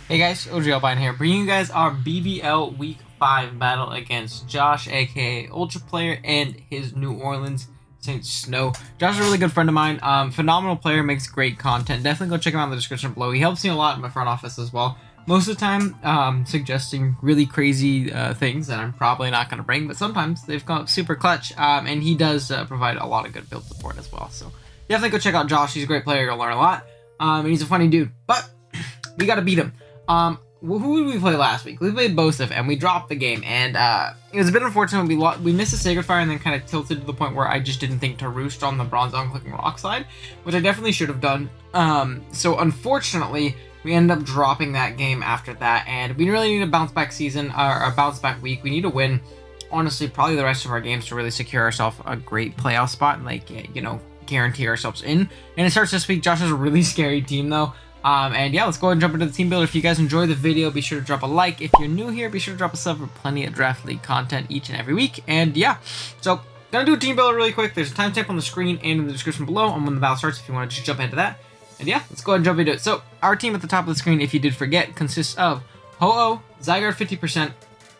Hey guys, OGalbina here, bringing you guys our BBL Week 5 battle against Josh, aka Ultra Player, and his New Orleans Saints Snow. Josh is a really good friend of mine, phenomenal player, makes great content. Definitely go check him out in the description below. He helps me a lot in my front office as well. Most of the time, suggesting really crazy things that I'm probably not going to bring, but sometimes they've come up super clutch, and he does provide a lot of good build support as well. So definitely go check out Josh. He's a great player. You'll learn a lot, and he's a funny dude, but we got to beat him. Who did we play last week? We played Bosef, and we dropped the game, and it was a bit unfortunate. We missed a Sacred Fire and then kind of tilted to the point where I just didn't think to roost on the Bronze on clicking rock side, which I definitely should have done. So unfortunately, we ended up dropping that game after that, and we really need a bounce back season, or a bounce back week. We need to win, honestly, probably the rest of our games to really secure ourselves a great playoff spot and, like, you know, guarantee ourselves in. And it starts this week. Josh is a really scary team, though. And yeah, let's go ahead and jump into the team builder. If you guys enjoy the video, be sure to drop a like. If you're new here, be sure to drop a sub for plenty of Draft League content each and every week. And yeah, so gonna do a team builder really quick. There's a timestamp on the screen and in the description below on when the battle starts if you want to just jump into that. And yeah, let's go ahead and jump into it. So our team at the top of the screen, if you did forget, consists of Ho-Oh, Zygarde 50%,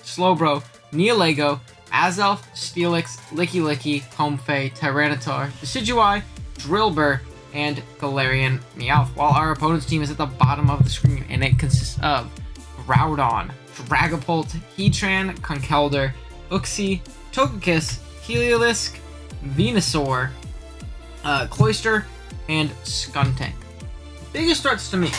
Slowbro, Neolego, Azelf, Steelix, Licky Licky, Comfey, Tyranitar, Decidueye, Drillbur, and Galarian Meowth, while our opponent's team is at the bottom of the screen, and it consists of Groudon, Dragapult, Heatran, Conkeldurr, Uxie, Togekiss, Heliolisk, Venusaur, Cloyster, and Skuntank. Biggest threats to me,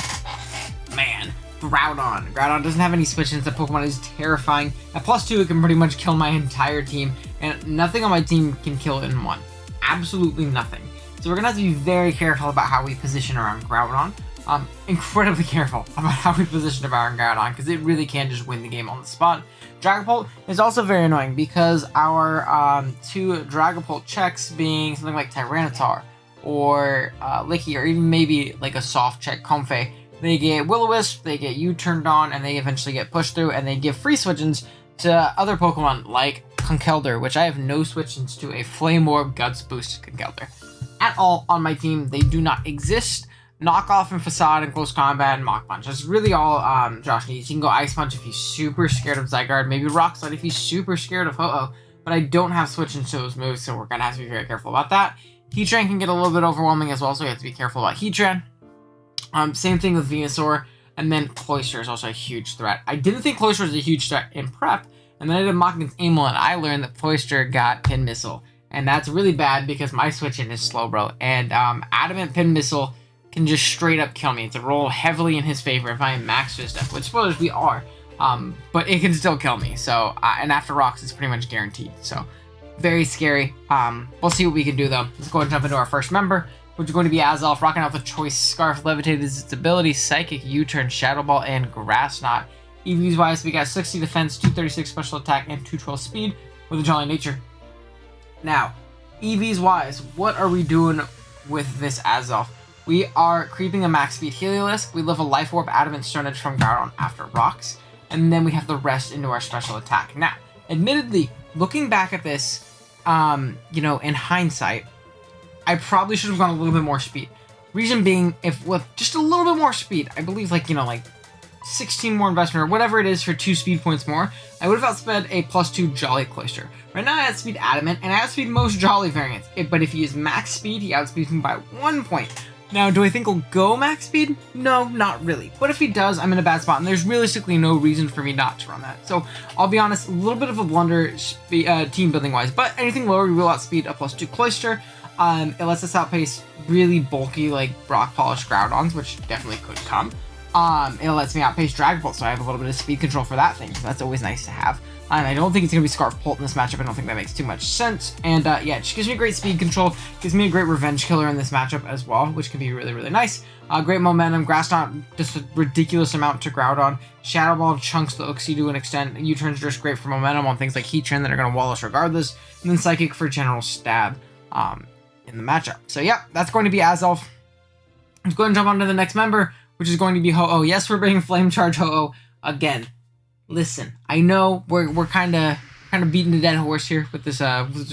man, Groudon. Groudon doesn't have any switch-ins. The Pokemon is terrifying. At +2, it can pretty much kill my entire team, and nothing on my team can kill it in one. Absolutely nothing. So we're going to have to be very careful about how we position around Groudon. Incredibly careful about how we position around Groudon, because it really can just win the game on the spot. Dragapult is also very annoying because our two Dragapult checks, being something like Tyranitar or Licky, or even maybe like a soft check Comfey, they get Will-O-Wisp, they get U-turned on, and they eventually get pushed through, and they give free switch-ins to other Pokemon like Conkeldurr, which I have no switch-ins to a Flame Orb Guts boosted Conkeldurr at all on my team. They do not exist. Knockoff and Facade and Close Combat and Mach Punch. That's really all Josh needs. He can go Ice Punch if he's super scared of Zygarde. Maybe Rock Slide if he's super scared of Ho-Oh. But I don't have switch into those moves, so we're going to have to be very careful about that. Heatran can get a little bit overwhelming as well, so we have to be careful about Heatran. Same thing with Venusaur. And then Cloyster is also a huge threat. I didn't think Cloyster was a huge threat in prep. And then I did mock against Amel, and I learned that Cloyster got Pin Missile. And that's really bad because my switch-in is Slowbro. And Adamant Pin Missile can just straight up kill me. It's a roll heavily in his favor if I am max Fist Death, which spoilers we are. But it can still kill me. So, and after Rocks, it's pretty much guaranteed. So, very scary. We'll see what we can do though. Let's go ahead and jump into our first member, which is going to be Azelf, rocking out the Choice Scarf. Levitated is its ability, Psychic, U-Turn, Shadow Ball, and Grass Knot. EVs wise, we got 60 defense, 236 special attack, and 212 speed with a Jolly Nature. Now, EVs wise, what are we doing with this Azelf? We are creeping a max speed Heliolisk. We live a Life Orb, Adamant Stone Edge from Groudon after Rocks, and then we have the rest into our special attack. Now, admittedly, looking back at this, you know, in hindsight, I probably should have gone a little bit more speed. Reason being, if with just a little bit more speed, I believe, like, you know, like 16 more investment or whatever it is for 2 speed points more, I would have outsped a +2 Jolly Cloyster. Right now I outspeed Adamant, and I outspeed most Jolly variants. But if he is max speed, he outspeeds me by 1 point. Now, do I think he'll go max speed? No, not really. But if he does, I'm in a bad spot, and there's realistically no reason for me not to run that. So, I'll be honest, a little bit of a blunder team building wise, but anything lower, we will outspeed a +2 Cloyster. It lets us outpace really bulky, like, Rock Polish Groudons, which definitely could come. It lets me outpace Dragapult, so I have a little bit of speed control for that thing. So that's always nice to have. And I don't think it's going to be Scarf Pult in this matchup. I don't think that makes too much sense. And yeah, it just gives me great speed control. Gives me a great revenge killer in this matchup as well, which can be really, really nice. Great momentum. Grass Knot, just a ridiculous amount to Groudon. Shadow Ball chunks the Uxie to an extent. U-Turn's just great for momentum on things like Heatran that are going to wall us regardless. And then Psychic for general stab in the matchup. So yeah, that's going to be Azelf. Let's go ahead and jump on to the next member, which is going to be Ho-Oh. Yes, we're bringing Flame Charge Ho-Oh again. Listen, I know we're kind of kind of beating the dead horse here with this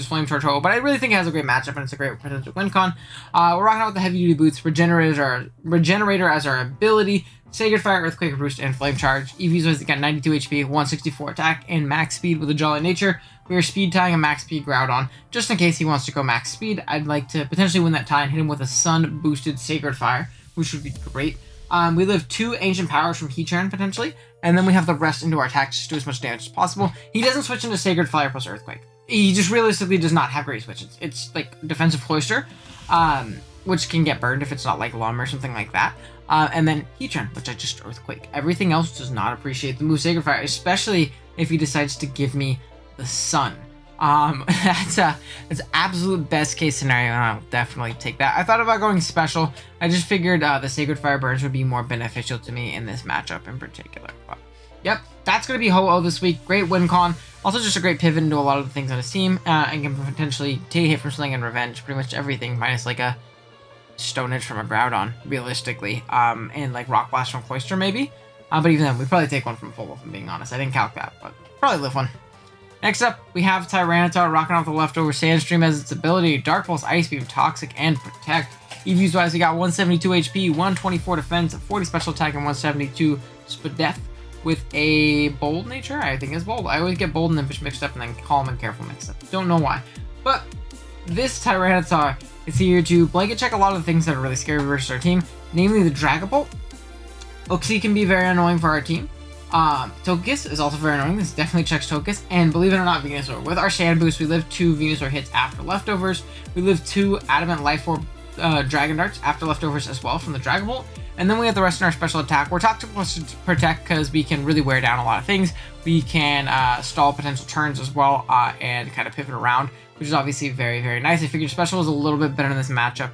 Flame Charge Ho, but I really think it has a great matchup and it's a great potential win con. We're rocking out with the heavy duty boots, Regenerator as our ability, Sacred Fire, Earthquake Roost, and Flame Charge. EV's always got 92 HP, 164 attack, and max speed with a Jolly Nature. We are speed tying a max speed Groudon. Just in case he wants to go max speed, I'd like to potentially win that tie and hit him with a Sun boosted Sacred Fire, which would be great. We live 2 Ancient Powers from Heatran potentially, and then we have the rest into our attack just to do as much damage as possible. He doesn't switch into Sacred Fire plus Earthquake. He just realistically does not have great switches. It's like Defensive Cloister, which can get burned if it's not like Lum or something like that. And then Heatran, which I just Earthquake. Everything else does not appreciate the move Sacred Fire, especially if he decides to give me the Sun. That's absolute best case scenario, and I'll definitely take that. I thought about going special. I just figured the Sacred Fire burns would be more beneficial to me in this matchup in particular. But yep, that's going to be Ho-Oh this week. Great win con. Also just a great pivot into a lot of the things on his team, and can potentially take a hit from Sling and Revenge, pretty much everything, minus like a Stone Edge from a Groudon, realistically, and like Rock Blast from Cloister maybe. But even then, we'd probably take one from full, if I'm being honest. I didn't calc that, but probably live one. Next up, we have Tyranitar rocking off the leftover Sandstream as its ability, Dark Pulse, Ice Beam, Toxic, and Protect. EVs wise, we got 172 HP, 124 defense, 40 special attack, and 172 Spadef with a Bold Nature. I think it's Bold. I always get Bold and Impish mixed up and then Calm and Careful mixed up. Don't know why. But this Tyranitar is here to blanket check a lot of the things that are really scary versus our team, namely the Dragapult. Uxie can be very annoying for our team. Togekiss is also very annoying. This definitely checks Togekiss. And believe it or not, Venusaur. With our Sand Boost, we live 2 Venusaur hits after leftovers. We live 2 Adamant Life Orb Dragon Darts after leftovers as well from the Dragapult. And then we have the rest in our special attack. We're Toxic plus Protect because we can really wear down a lot of things. We can stall potential turns as well and kind of pivot around, which is obviously very, very nice. I figured special is a little bit better in this matchup.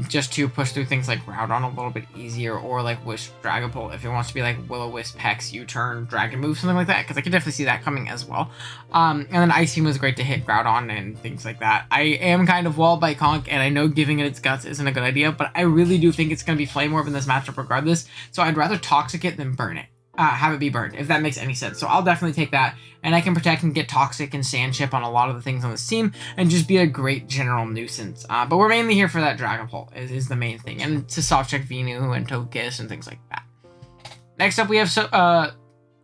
Just to push through things like Groudon a little bit easier, or like Wish Dragapult if it wants to be like Will-O-Wisp, Hex, U-Turn, Dragon Move, something like that, because I can definitely see that coming as well. And then Ice Beam was great to hit Groudon and things like that. I am kind of walled by Conk, and I know giving it its guts isn't a good idea, but I really do think it's going to be Flame Orb in this matchup regardless, so I'd rather Toxic it than burn it. Have it be burned, if that makes any sense. So I'll definitely take that, and I can protect and get Toxic and Sand Chip on a lot of the things on this team, and just be a great general nuisance. But we're mainly here for that Dragapult, is the main thing, and to soft check Venu and Togekiss and things like that. Next up, we have I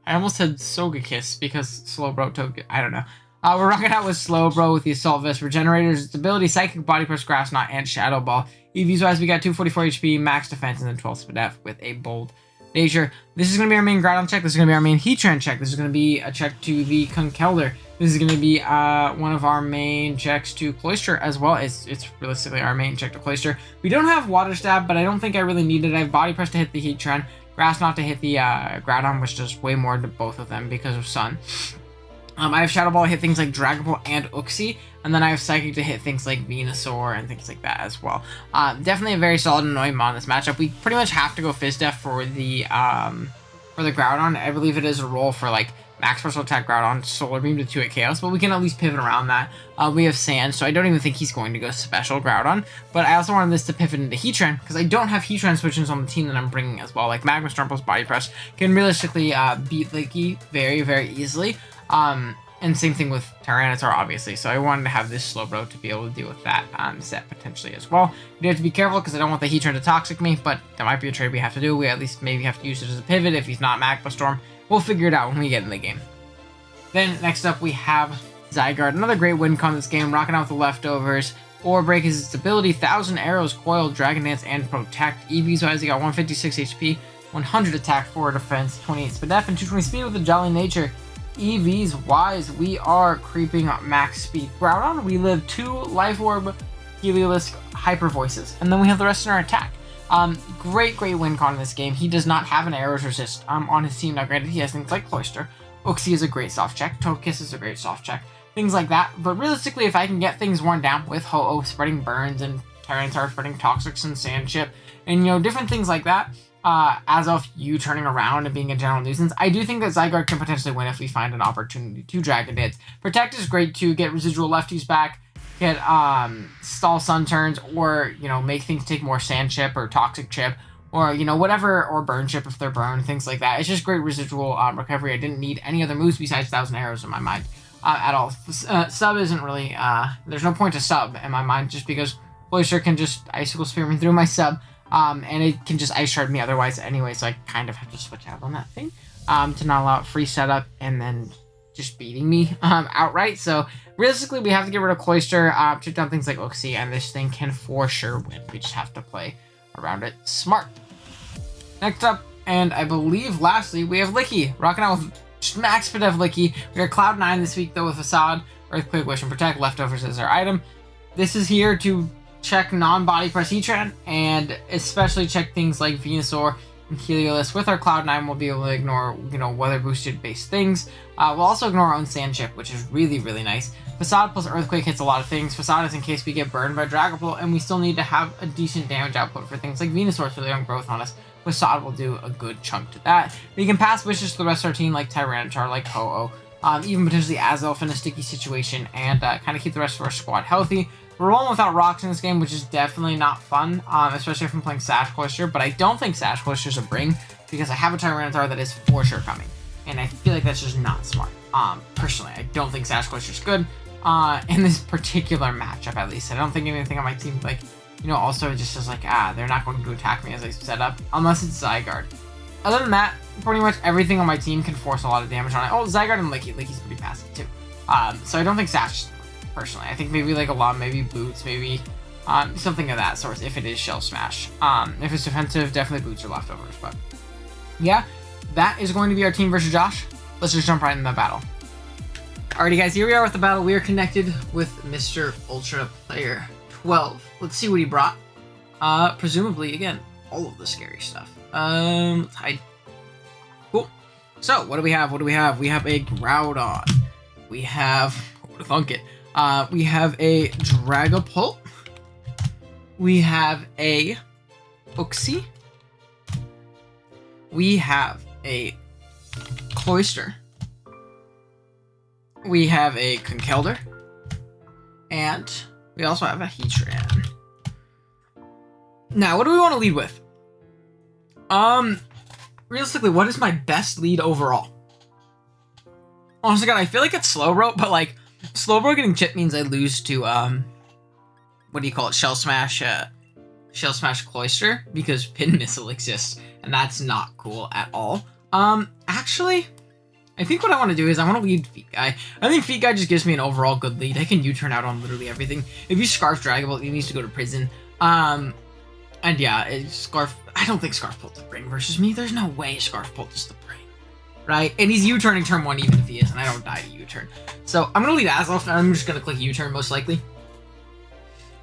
almost said Sogekiss because Slowbro Togekiss. I don't know. We're rocking out with Slowbro with the Assault Vest, Regenerators, its ability, Psychic, Body Press, Grass Knot, and Shadow Ball. EVs wise, we got 244 HP, max defense, and then 12 Spadef with a Bold Nature. This is going to be our main Groudon check. This is going to be our main Heatran check. This is going to be a check to the Conkeldurr. This is going to be one of our main checks to Cloister as well. It's realistically our main check to Cloister. We don't have Water Stab, but I don't think I really need it. I have Body Press to hit the Heatran, Grass Knot to hit the Groudon, which does way more to both of them because of Sun. I have Shadow Ball to hit things like Dragapult and Uxie, and then I have Psychic to hit things like Venusaur and things like that as well. Definitely a very solid annoying mod in this matchup. We pretty much have to go Fizz Def for the Groudon. I believe it is a roll for like max special attack Groudon, Solar Beam to 2-hit Chaos, but we can at least pivot around that. We have Sand, so I don't even think he's going to go special Groudon, but I also wanted this to pivot into Heatran, because I don't have Heatran switches on the team that I'm bringing as well. Like Magma Storm plus Body Press can realistically beat Licky very, very easily. And same thing with Tyranitar, obviously. So I wanted to have this Slowbro to be able to deal with that set potentially as well. You do have to be careful because I don't want the Heatran to Toxic me, but that might be a trade we have to do. We at least maybe have to use it as a pivot if he's not Magma Storm. We'll figure it out when we get in the game. Then next up we have Zygarde. Another great win con this game, rocking out with the leftovers. Aura Break is its ability, 1,000 Arrows, Coil, Dragon Dance, and Protect. EVs wise, he got 156 HP, 100 attack, 4 defense, 28 Spadef, and 220 speed with a Jolly Nature. EVs wise, we are creeping up max speed. Groudon, we live 2 Life Orb, Heliolisk, Hyper Voices, and then we have the rest in our attack. Great win con in this game. He does not have an Arrows Resist on his team. Now granted, he has things like Cloister. Uxie is a great soft check. Togekiss is a great soft check. Things like that. But realistically, if I can get things worn down with Ho-Oh spreading burns and Tyranitar spreading Toxics and Sand Chip, and different things like that, Azelf, you turning around and being a general nuisance, I do think that Zygarde can potentially win if we find an opportunity to Dragon Dance. Protect is great to get residual lefties back, get stall Sun turns, or make things take more Sand Chip or Toxic Chip, or whatever, or Burn Chip if they're burned, things like that. It's just great residual recovery. I didn't need any other moves besides 1,000 Arrows in my mind. at all. Sub isn't really, there's no point to sub in my mind, just because Cloister can just Icicle Spear me through my sub, and it can just Ice Shard me otherwise anyway, so I kind of have to switch out on that thing, to not allow free setup and then just beating me, outright. So realistically, we have to get rid of Cloister, to down things like Uxie, and this thing can for sure win. We just have to play around it smart. Next up, and I believe lastly, we have Licky, rocking out with max Padev Licky. We are Cloud 9 this week though with Facade, Earthquake, Wish, and Protect, leftovers as our item. This is here to check non-body press Heatran, and especially check things like Venusaur and Heliolisk. With our Cloud 9, we'll be able to ignore, weather boosted based things. We'll also ignore our own Sand Chip, which is really, really nice. Facade plus Earthquake hits a lot of things. Facade is in case we get burned by Dragapult, and we still need to have a decent damage output for things like Venusaur so they don't growth on us. Facade will do a good chunk to that. We can pass wishes to the rest of our team like Tyranitar, like Ho-Oh, even potentially Azelf in a sticky situation, and kind of keep the rest of our squad healthy. We're rolling without rocks in this game, which is definitely not fun, especially if I'm playing Sash Cloister, but I don't think Sash Cloister is a bring, because I have a Tyranitar that is for sure coming, and I feel like that's just not smart. Personally, I don't think Sash Cloister is good, in this particular matchup at least. I don't think anything on my team, like, also just is like, they're not going to attack me as I set up, unless it's Zygarde. Other than that, pretty much everything on my team can force a lot of damage on it. Oh, Zygarde and Licky. Licky's pretty passive too. So I don't think Sash, personally. I think maybe like a lot, maybe Boots, maybe something of that sort, if it is Shell Smash. If it's defensive, definitely Boots or leftovers. But yeah, that is going to be our team versus Josh. Let's just jump right into the battle. Alrighty guys, here we are with the battle. We are connected with Mr. Ultra Player 12. Let's see what he brought. Presumably, again, all of the scary stuff. Let's hide. Cool. So, what do we have? We have a Groudon. We have, what to thunk it? We have a Dragapult. We have a Uxie. We have a Cloister. We have a Conkeldurr. And we also have a Heatran. Now, what do we want to lead with? Realistically, what is my best lead overall? Honestly, God, I feel like it's Slowbro, but like, Slowbro getting chip means I lose to, what do you call it? Shell Smash Cloister, because Pin Missile exists, and that's not cool at all. Actually, I think what I want to do is I want to lead Feet Guy. I think Feet Guy just gives me an overall good lead. I can U-turn out on literally everything. If you Scarf Dragapult, he needs to go to prison. And yeah, Scarf, I don't think Scarf Pult's the bring versus me. There's no way Scarf Pult is the bring, right? And he's U-turning turn 1 even if he is, and I don't die to U-turn. So I'm going to lead Azelf, and I'm just going to click U-turn most likely.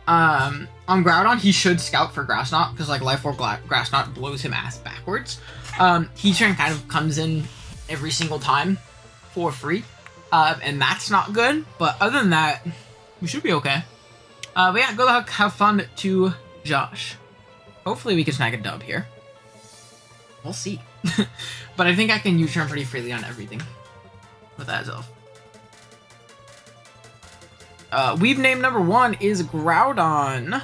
On Groudon, he should scout for Grass Knot, because like Life Orb Grass Knot blows him ass backwards. Heatran kind of comes in every single time for free, and that's not good, but other than that, we should be okay. But yeah, go have fun to Josh. Hopefully we can snag a dub here. We'll see. But I think I can U-turn pretty freely on everything with Azelf. Weave name number 1 is Groudon.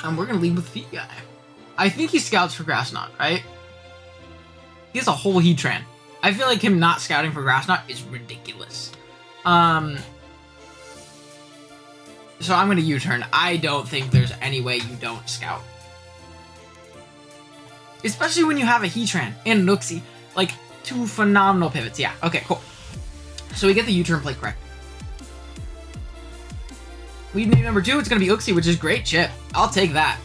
And we're gonna lead with Feet Guy. I think he scouts for Grass Knot, right? He has a whole Heatran. I feel like him not scouting for Grass Knot is ridiculous. So I'm gonna U-turn. I don't think there's any way you don't scout. Especially when you have a Heatran and an Uxie. Like, 2 phenomenal pivots. Yeah, okay, cool. So we get the U-turn play correct. Lead name number 2, it's gonna be Uxie, which is great chip. I'll take that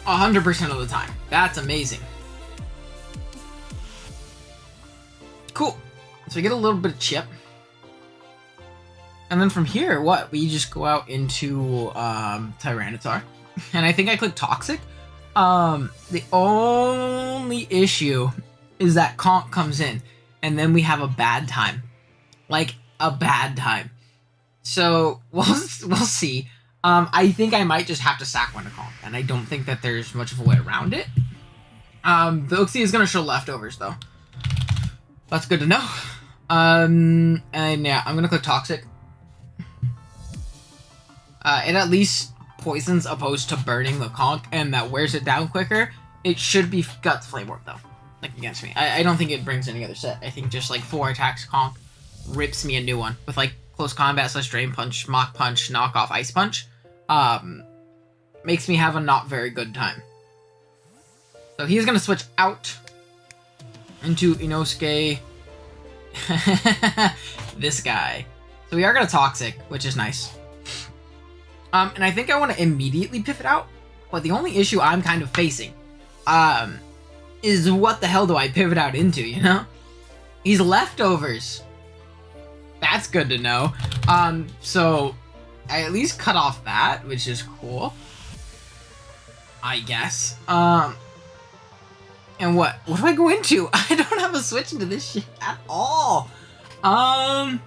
100% of the time. That's amazing. Cool. So we get a little bit of chip. And then from here, what? We just go out into Tyranitar. And I think I click Toxic. The only issue is that Conk comes in. And then we have a bad time. Like, a bad time. So, we'll see. I think I might just have to sack one to Conk. And I don't think that there's much of a way around it. The Uxie is going to show leftovers, though. That's good to know. And yeah, I'm going to click Toxic. It at least poisons opposed to burning the Conk, and that wears it down quicker. It should be Guts Flame Orb, though, like against me. I don't think it brings any other set. I think just like 4 attacks Conk rips me a new one with like close combat / drain punch, mock punch, knockoff, ice punch. Makes me have a not very good time. So he's gonna switch out into Inosuke. This guy. So we are gonna Toxic, which is nice. And I think I want to immediately pivot out, but the only issue I'm kind of facing, is what the hell do I pivot out into, you know? He's leftovers. That's good to know. So I at least cut off that, which is cool, I guess. And what do I go into? I don't have a switch into this shit at all. And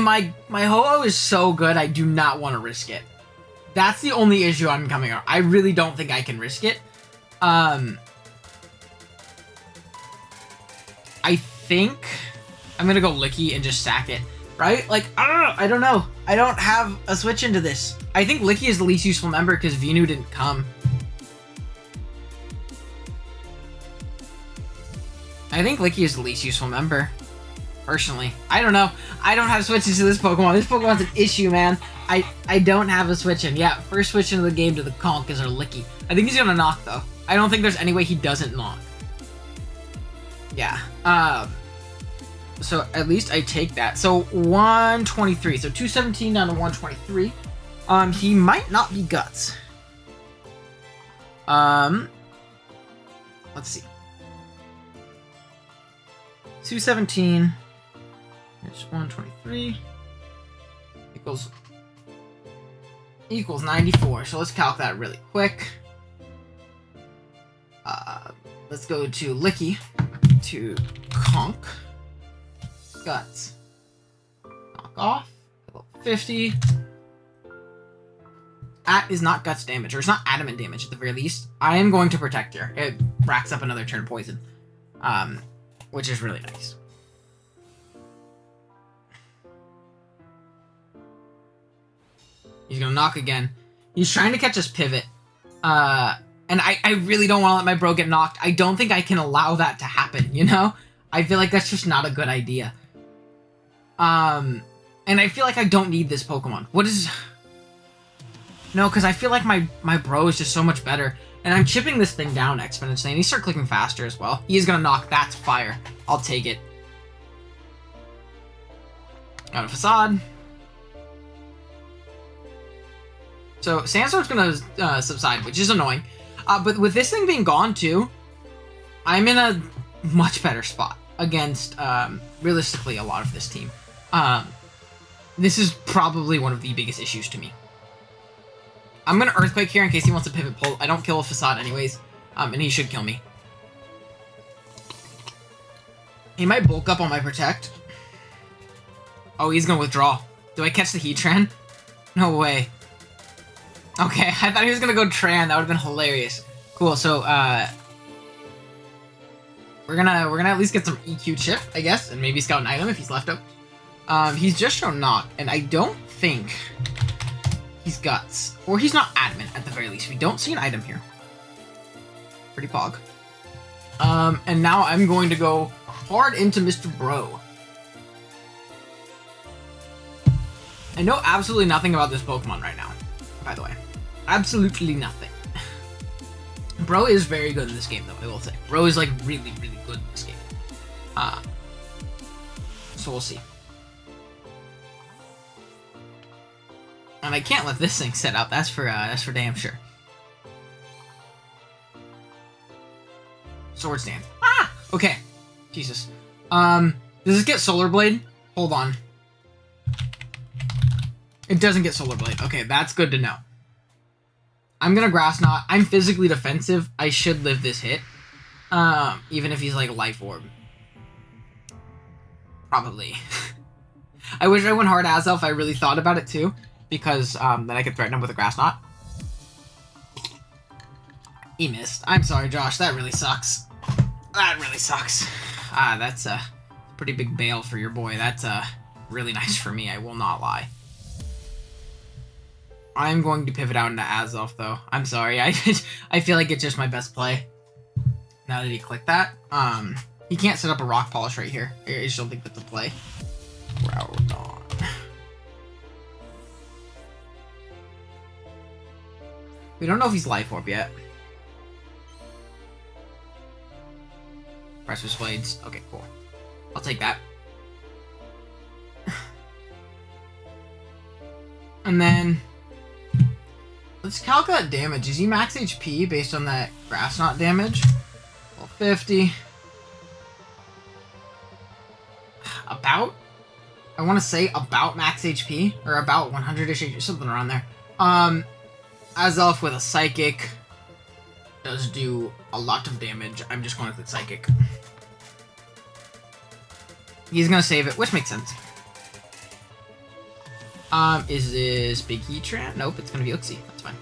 my Ho-Oh is so good, I do not want to risk it. That's the only issue I'm coming on. I really don't think I can risk it. I think I'm gonna go Licky and just sack it, right? Like, I don't know. I don't have a switch into this. I think Licky is the least useful member because Venu didn't come. I think Licky is the least useful member, personally. I don't know. I don't have switches to this Pokemon. This Pokemon's an issue, man. I don't have a switch in. Yeah, first switch into the game to the Conk is our Licky. I think he's gonna knock, though. I don't think there's any way he doesn't knock. Yeah. So at least I take that. So 123. So 217 down to 123. He might not be Guts. Let's see. 217. Here's 123. Equals 94. So let's calc that really quick. Let's go to Licky, to Conk, Guts, knock off, 50. That is not Guts damage, or it's not adamant damage at the very least. I am going to protect here. It racks up another turn poison, which is really nice. He's gonna knock again. He's trying to catch us pivot. And I really don't want to let my bro get knocked. I don't think I can allow that to happen, you know? I feel like that's just not a good idea. And I feel like I don't need this Pokemon. What is... No, because I feel like my bro is just so much better. And I'm chipping this thing down exponentially. And he starts clicking faster as well. He is going to knock. That's fire. I'll take it. Got a Facade. So Sandstorm's going to subside, which is annoying. But with this thing being gone too, I'm in a much better spot against, realistically, a lot of this team. This is probably one of the biggest issues to me. I'm going to Earthquake here in case he wants to pivot pull. I don't kill a Facade anyways, and he should kill me. He might bulk up on my Protect. Oh, he's going to withdraw. Do I catch the Heatran? No way. Okay, I thought he was gonna go Tran. That would have been hilarious. Cool. So we're gonna at least get some EQ chip, I guess, and maybe scout an item if he's left up. He's just shown knock, and I don't think he's Guts, or he's not adamant at the very least. We don't see an item here. Pretty pog. And now I'm going to go hard into Mr. Bro. I know absolutely nothing about this Pokemon right now, by the way. Absolutely nothing. Bro is very good in this game, though, I will say. Bro is, like, really, really good in this game. So we'll see. And I can't let this thing set up. That's for damn sure. Sword Stance. Ah! Okay. Jesus. Does this get Solar Blade? Hold on. It doesn't get Solar Blade. Okay, that's good to know. I'm gonna Grass Knot. I'm physically defensive. I should live this hit. Even if he's like Life Orb. Probably. I wish I went hard Azelf. I really thought about it too. Because then I could threaten him with a Grass Knot. He missed. I'm sorry, Josh. That really sucks. That really sucks. That's a pretty big bail for your boy. That's really nice for me. I will not lie. I'm going to pivot out into Azelf, though. I'm sorry. I feel like it's just my best play. Now that he clicked that. He can't set up a rock polish right here. I just don't think that's a play. Groudon. We don't know if he's Life Orb yet. Precious Blades. Okay, cool. I'll take that. And then let's calculate damage. Is he max HP based on that Grass Knot damage? Well, 50. About? I want to say about max HP, or about 100-ish HP, something around there. Azelf with a Psychic does do a lot of damage. I'm just going to click Psychic. He's going to save it, which makes sense. Is this Big Heatran? Nope, it's going to be Uxie. That's fine.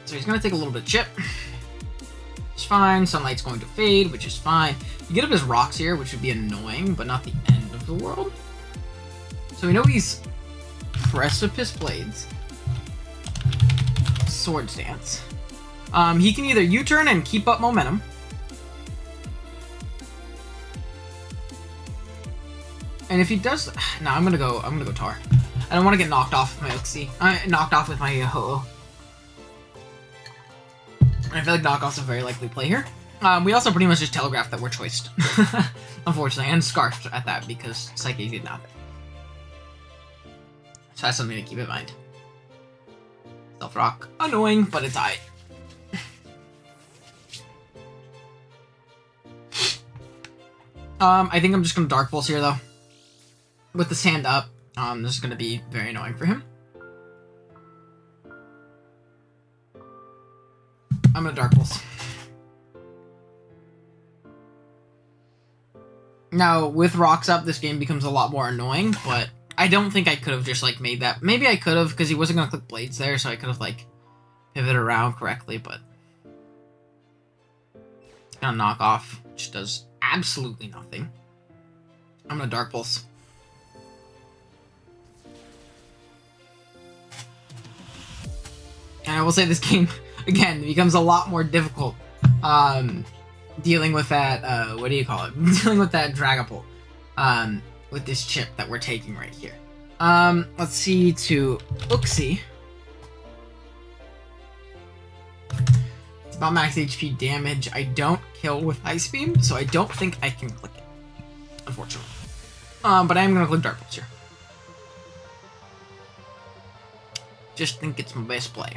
So he's going to take a little bit of chip. It's fine. Sunlight's going to fade, which is fine. You get up his rocks here, which would be annoying, but not the end of the world. So we know he's Precipice Blades. Swords Dance. He can either U-turn and keep up momentum. And if he does, no, I'm gonna go Tar. I don't want to get knocked off with my Uxie. Knocked off with my Ho-Oh. I feel like knockoff's a very likely play here. We also pretty much just telegraphed that we're choiced, unfortunately, and scarfed at that because Psyche did nothing. So that's something to keep in mind. Self Rock, annoying, but it's alright. I think I'm just gonna Dark Pulse here though. With the sand up, this is gonna be very annoying for him. I'm gonna Dark Pulse. Now, with rocks up, this game becomes a lot more annoying, but I don't think I could have just, like, made that. Maybe I could have, because he wasn't gonna click Blades there, so I could have, like, pivoted around correctly, but it's gonna knock off, which does absolutely nothing. I'm gonna Dark Pulse. And I will say this game, again, becomes a lot more difficult dealing with that, what do you call it? Dealing with that Dragapult, with this chip that we're taking right here. Let's see to Uxie. It's about max HP damage. I don't kill with Ice Beam, so I don't think I can click it, unfortunately. But I am going to click Dark Pulse here. Just think it's my best play.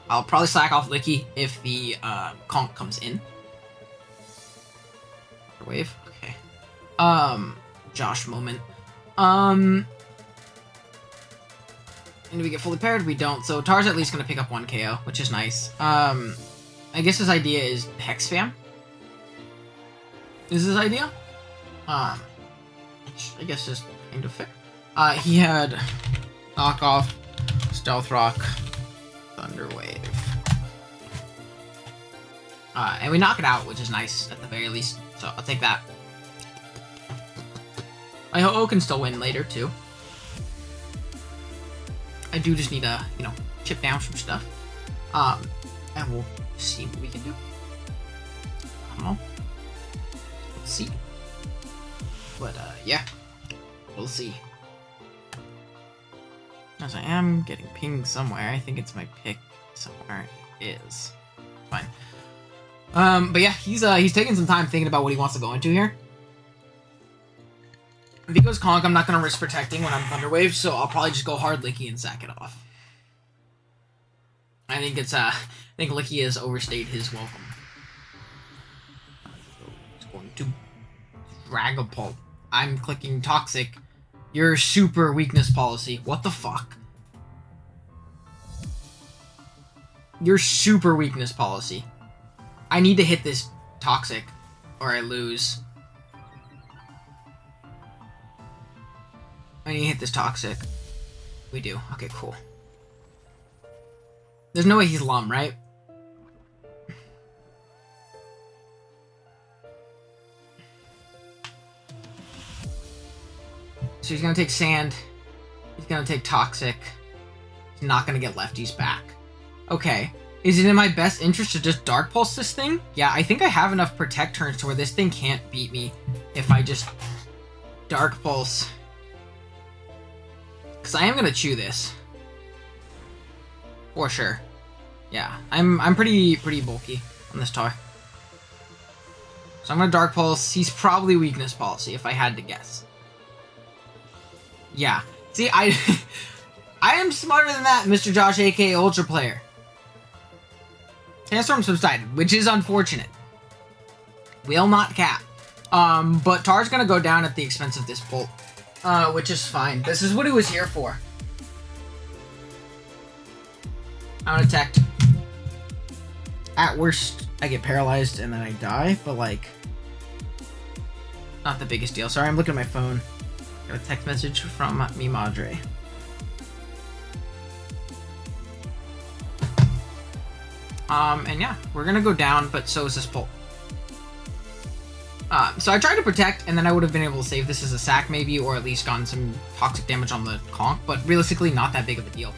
I'll probably slack off Licky if the Conk comes in. Wave? Okay. Josh moment. And do we get fully paired? We don't. So Tar's at least going to pick up 1 KO, which is nice. I guess his idea is Hex Spam. Is his idea? Which I guess is kind of fair. He had Knockoff, Stealth Rock, Thunder Wave. And we knock it out, which is nice at the very least. So I'll take that. My Ho-Oh can still win later too. I do just need to, you know, chip down some stuff. And we'll see what we can do. I don't know. Let's see. But yeah, we'll see. As I am getting pinged somewhere. I think it's my pick somewhere. It is. Fine. But yeah, he's taking some time thinking about what he wants to go into here. If he goes Conk, I'm not going to risk protecting when I'm Thunder Wave, so I'll probably just go hard Licky and sack it off. I think Licky has overstayed his welcome. So he's going to Dragapult. I'm clicking Toxic. Your super weakness policy. What the fuck? Your super weakness policy. I need to hit this Toxic or I lose. I need to hit this Toxic. We do. Okay, cool. There's no way he's Lum, right? So he's going to take Sand. He's going to take Toxic. He's not going to get Lefties back. Okay. Is it in my best interest to just Dark Pulse this thing? Yeah, I think I have enough Protect turns to where this thing can't beat me if I just Dark Pulse. Because I am going to chew this. For sure. Yeah, I'm pretty bulky on this tar. So I'm going to Dark Pulse. He's probably Weakness Policy, if I had to guess. Yeah. See, I am smarter than that, Mr. Josh, aka Ultra Player. Sandstorm subsided, which is unfortunate. Will not cap. But Tar's going to go down at the expense of this Bolt. Which is fine. This is what he was here for. I'm going to attack. At worst, I get paralyzed and then I die, but like, not the biggest deal. Sorry, I'm looking at my phone. Got a text message from me Madre. And yeah, we're gonna go down, but so is this Bolt. So I tried to protect, and then I would have been able to save this as a sack maybe, or at least gotten some toxic damage on the conch, but realistically not that big of a deal.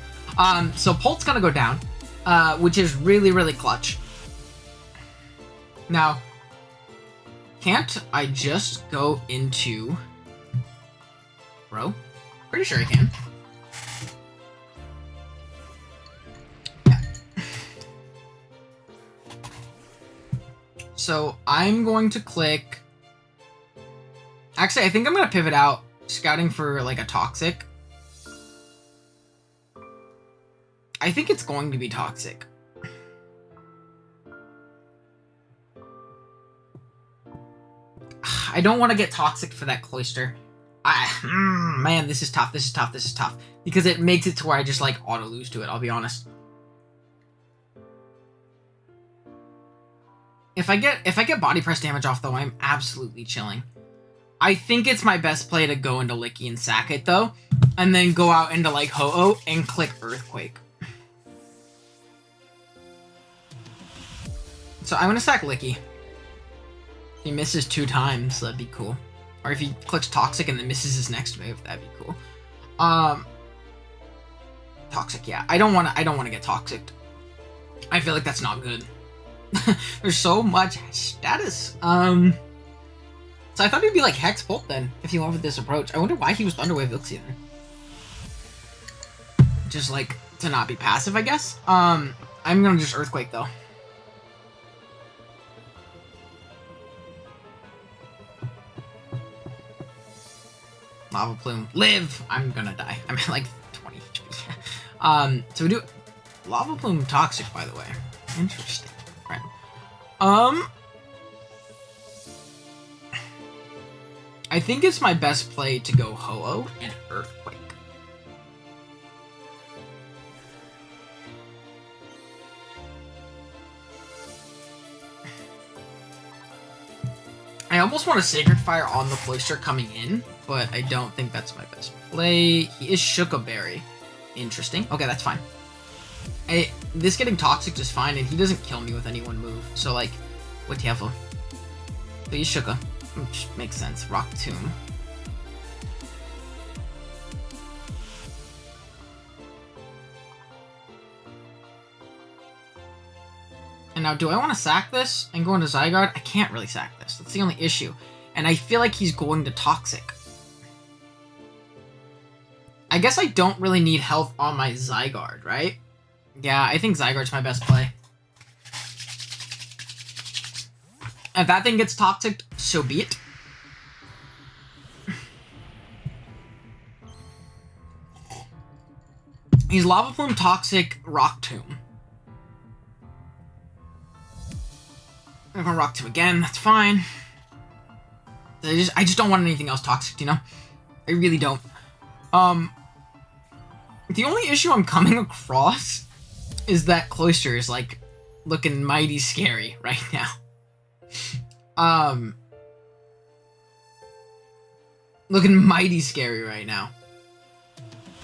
So Pult's gonna go down, which is really, really clutch. Now, can't I just go into Bro? Pretty sure I can. Yeah. So I'm going to click. Actually, I think I'm going to pivot out, scouting for like a toxic. I think it's going to be toxic. I don't want to get toxic for that cloister. Man, this is tough. This is tough. This is tough because it makes it to where I just like auto lose to it. I'll be honest. If I get body press damage off though, I'm absolutely chilling. I think it's my best play to go into Licky and sack it though, and then go out into like Ho-Oh and click Earthquake. So I'm gonna sack Licky. If he misses 2 times, that'd be cool. Or if he clicks Toxic and then misses his next move, that'd be cool. Toxic, yeah. I don't want to get Toxic. I feel like that's not good. There's so much status. So I thought he'd be like Hex Bolt then, if he went with this approach. I wonder why he was Thunderwave Vixie then. Just like to not be passive, I guess. I'm gonna just Earthquake though. Lava Plume, live! I'm gonna die. I'm at like 20 HP. So we do Lava Plume Toxic, by the way. Interesting. Right. I think it's my best play to go Ho-Oh and Earthquake. I almost want a Sacred Fire on the Cloister coming in, but I don't think that's my best play. He is Shooka-Berry. Interesting. Okay, that's fine. This getting Toxic is fine, and he doesn't kill me with any one move. So, like, whatever. But he's Shooka. Which makes sense. Rock Tomb. And now, do I want to sack this and go into Zygarde? I can't really sack this. That's the only issue. And I feel like he's going to Toxic. I guess I don't really need health on my Zygarde, right? Yeah, I think Zygarde's my best play. If that thing gets Toxic, so be it. He's Lava Plume, Toxic, Rock Tomb. I'm gonna Rock Tomb again, that's fine. I just don't want anything else Toxic, you know? I really don't. The only issue I'm coming across is that Cloister is, like, looking mighty scary right now. Looking mighty scary right now.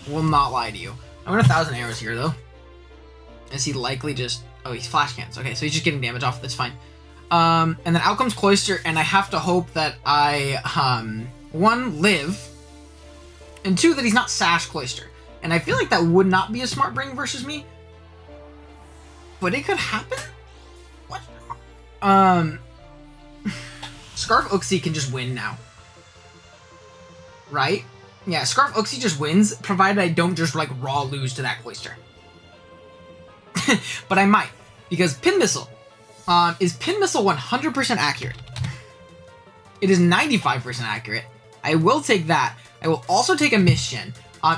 Will not lie to you. I'm gonna 1,000 arrows here, though. Is he likely just... Oh, he's Flash Cans. Okay, so he's just getting damage off. That's fine. And then out comes Cloister, and I have to hope that I, 1, live, and 2, that he's not Sash Cloister. And I feel like that would not be a smart bring versus me. but it could happen. What? Scarf Uxie can just win now, right? Yeah, Scarf Uxie just wins, provided I don't just like raw lose to that Cloister. But I might, because Pin Missile. Is Pin Missile 100% accurate? It is 95% accurate. I will take that. I will also take a Mission.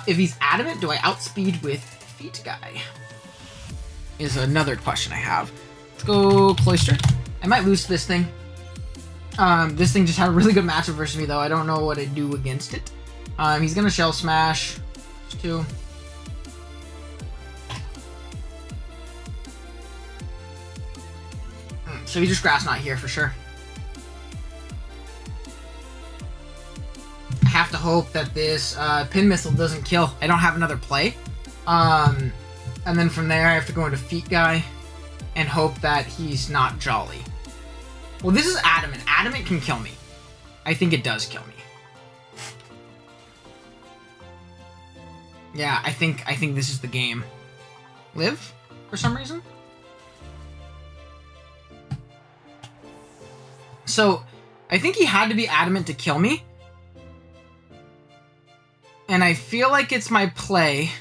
If he's adamant, do I outspeed with Feet Guy? Is another question I have. Let's go Cloister. I might lose to this thing. This thing just had a really good matchup versus me, though. I don't know what I do against it. He's gonna Shell Smash. Two. So he just Grass Knot here for sure. I have to hope that this Pin Missile doesn't kill. I don't have another play. And then from there, I have to go into Feet Guy and hope that he's not Jolly. Well, this is Adamant. Adamant can kill me. I think it does kill me. Yeah, I think this is the game. Live? For some reason? So, I think he had to be adamant to kill me. And I feel like it's my play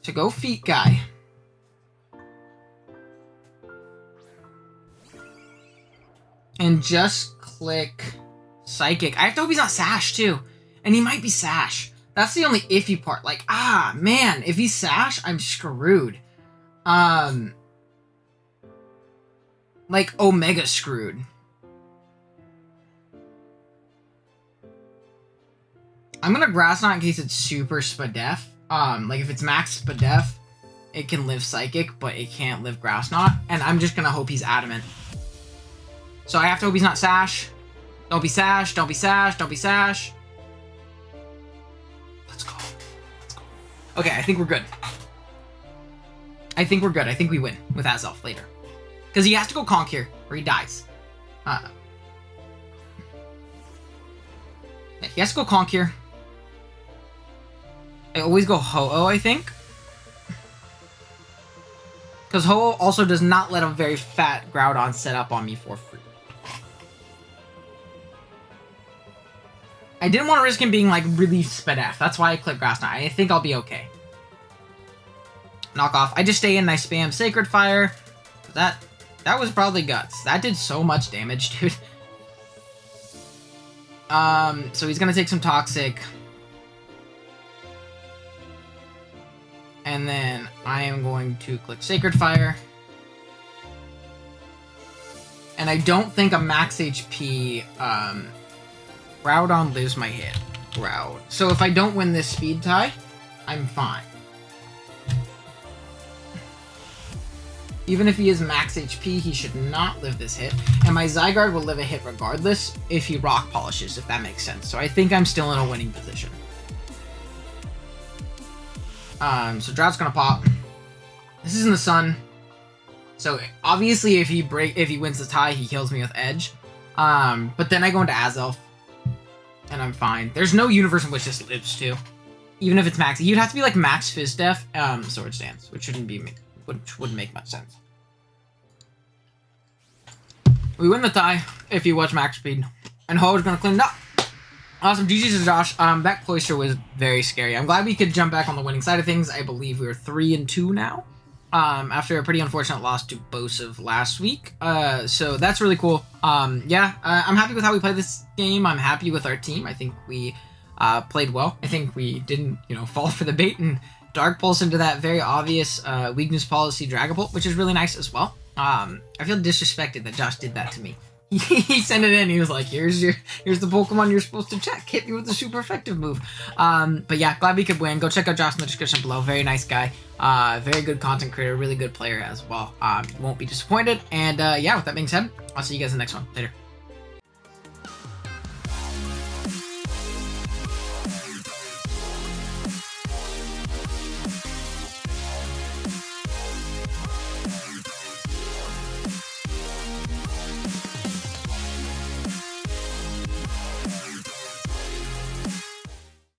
to go Feet Guy. And just click Psychic. I have to hope he's not Sash, too. And he might be Sash. That's the only iffy part. Like, man, if he's Sash, I'm screwed. Like, Omega screwed. I'm gonna Grass Knot in case it's super Spadef. Like, if it's max Spadef, it can live Psychic, but it can't live Grass Knot. And I'm just gonna hope he's adamant. So I have to hope he's not Sash. Don't be Sash, don't be Sash, don't be Sash. Let's go. Let's go. Okay, I think we're good. I think we're good. I think we win with Azelf later. Because he has to go Conk here, or he dies. Yeah, he has to go Conk here. I always go Ho-Oh, I think. Because Ho-Oh also does not let a very fat Groudon set up on me for free. I didn't want to risk him being, like, really Spadef. That's why I clicked Grass Knot. I think I'll be okay. Knock off. I just stay in and I spam Sacred Fire. That was probably Guts. That did so much damage, dude. So he's gonna take some Toxic. And then I am going to click Sacred Fire. And I don't think a max HP, Groudon lives my hit. So if I don't win this speed tie, I'm fine. Even if he is max HP, he should not live this hit. And my Zygarde will live a hit regardless if he Rock Polishes, if that makes sense. So I think I'm still in a winning position. So Drought's gonna pop. This is in the sun. So obviously if he wins the tie, he kills me with Edge. But then I go into Azelf. And I'm fine. There's no universe in which this lives too. Even if it's max. You'd have to be like max Fizz Def, Swords Dance, which wouldn't make much sense. We win the tie if you watch max speed. And Ho-Oh's gonna clean it up. Awesome. GG's to Josh. That Cloister was very scary. I'm glad we could jump back on the winning side of things. I believe we are 3-2 now. After a pretty unfortunate loss to Bosov last week. So that's really cool. I'm happy with how we played this game. I'm happy with our team. I think we played well. I think we didn't, fall for the bait and Dark Pulse into that very obvious weakness policy Dragapult, which is really nice as well. I feel disrespected that Josh did that to me. He sent it in. He was like, here's the Pokemon you're supposed to check. Hit me with a super effective move. But yeah, glad we could win. Go check out Josh in the description below. Very nice guy. Very good content creator. Really good player as well. You won't be disappointed. And yeah, with that being said, I'll see you guys in the next one. Later.